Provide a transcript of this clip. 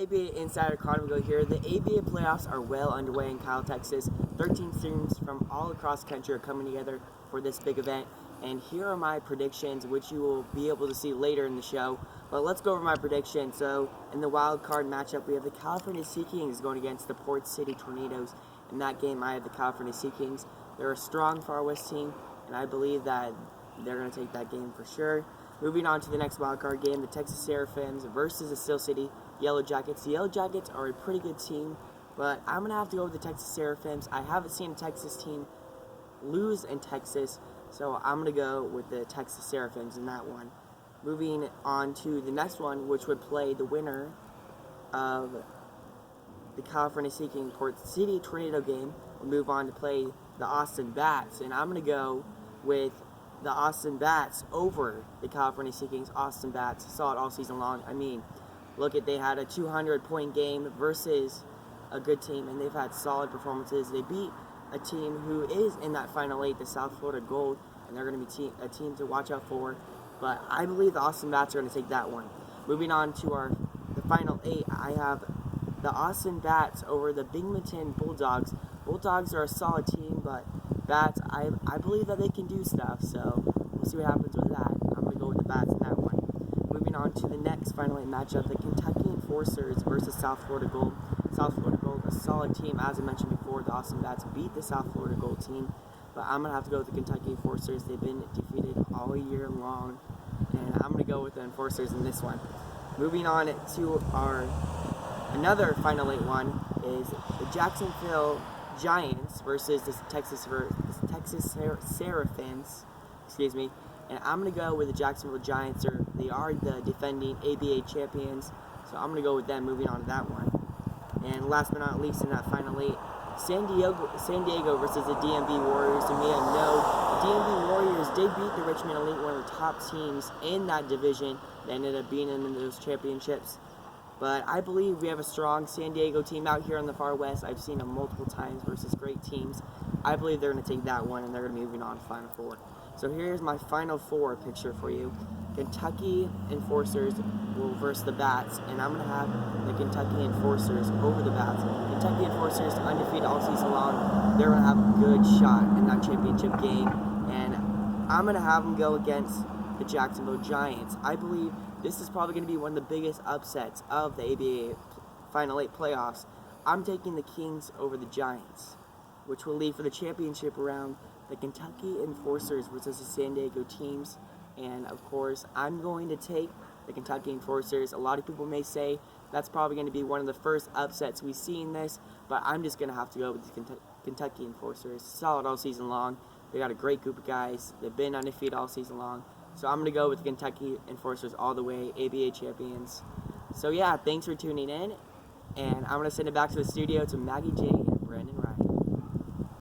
ABA Insider Conor McGill here. The ABA playoffs are well underway in Kyle, Texas. 13 teams from all across the country are coming together for this big event. And here are my predictions, which you will be able to see later in the show. But let's go over my predictions. So, in the wild card matchup, we have the California Sea Kings going against the Port City Tornadoes. In that game, I have the California Sea Kings. They're a strong Far West team, and I believe that they're going to take that game for sure. Moving on to the next wild card game, the Texas Seraphims versus the Steel City Yellow Jackets. The Yellow Jackets are a pretty good team, but I'm going to have to go with the Texas Seraphims. I haven't seen a Texas team lose in Texas, so I'm going to go with the Texas Seraphims in that one. Moving on to the next one, which would play the winner of the California Sea King Port City Tornado game. We'll move on to play the Austin Bats, and I'm going to go with the Austin Bats over the California Sea Kings. Austin Bats, saw it all season long. I mean, they had a 200-point game versus a good team, and they've had solid performances. They beat a team who is in that Final 8, the South Florida Gold, and they're going to be a team to watch out for. But I believe the Austin Bats are going to take that one. Moving on to the Final 8, I have the Austin Bats over the Binghamton Bulldogs. Bulldogs are a solid team, but Bats, I believe that they can do stuff, so we'll see what happens with that. I'm going to go with the Bats in that one. Moving on to the next Final 8 matchup, the Kentucky Enforcers versus South Florida Gold. South Florida Gold, a solid team. As I mentioned before, the Austin Bats beat the South Florida Gold team, but I'm going to have to go with the Kentucky Enforcers. They've been defeated all year long, and I'm going to go with the Enforcers in this one. Moving on to another Final 8 one is the Jacksonville Giants versus the Texas Seraphims, and I'm going to go with the Jacksonville Giants. They are the defending ABA champions, so I'm going to go with them. Moving on to that one. And last but not least, in that Final 8, San Diego versus the DMV Warriors. And we know the DMV Warriors did beat the Richmond Elite, one of the top teams in that division. They ended up being in those championships. But I believe we have a strong San Diego team out here in the Far West. I've seen them multiple times versus great teams. I believe they're going to take that one, and they're going to be moving on to Final 4. So here's my Final 4 picture for you. Kentucky Enforcers will versus the Bats, and I'm going to have the Kentucky Enforcers over the Bats. Kentucky Enforcers, undefeated all season long. They're going to have a good shot in that championship game, and I'm going to have them go against the Jacksonville Giants. I believe this is probably going to be one of the biggest upsets of the ABA Final 8 playoffs. I'm taking the Kings over the Giants, which will leave for the championship round the Kentucky Enforcers versus the San Diego teams. And of course, I'm going to take the Kentucky Enforcers. A lot of people may say that's probably going to be one of the first upsets we see in this, but I'm just going to have to go with the Kentucky Enforcers. Solid all season long. They got a great group of guys. They've been undefeated all season long. So I'm going to go with the Kentucky Enforcers all the way, ABA champions. So yeah, thanks for tuning in. And I'm going to send it back to the studio to Maggie J.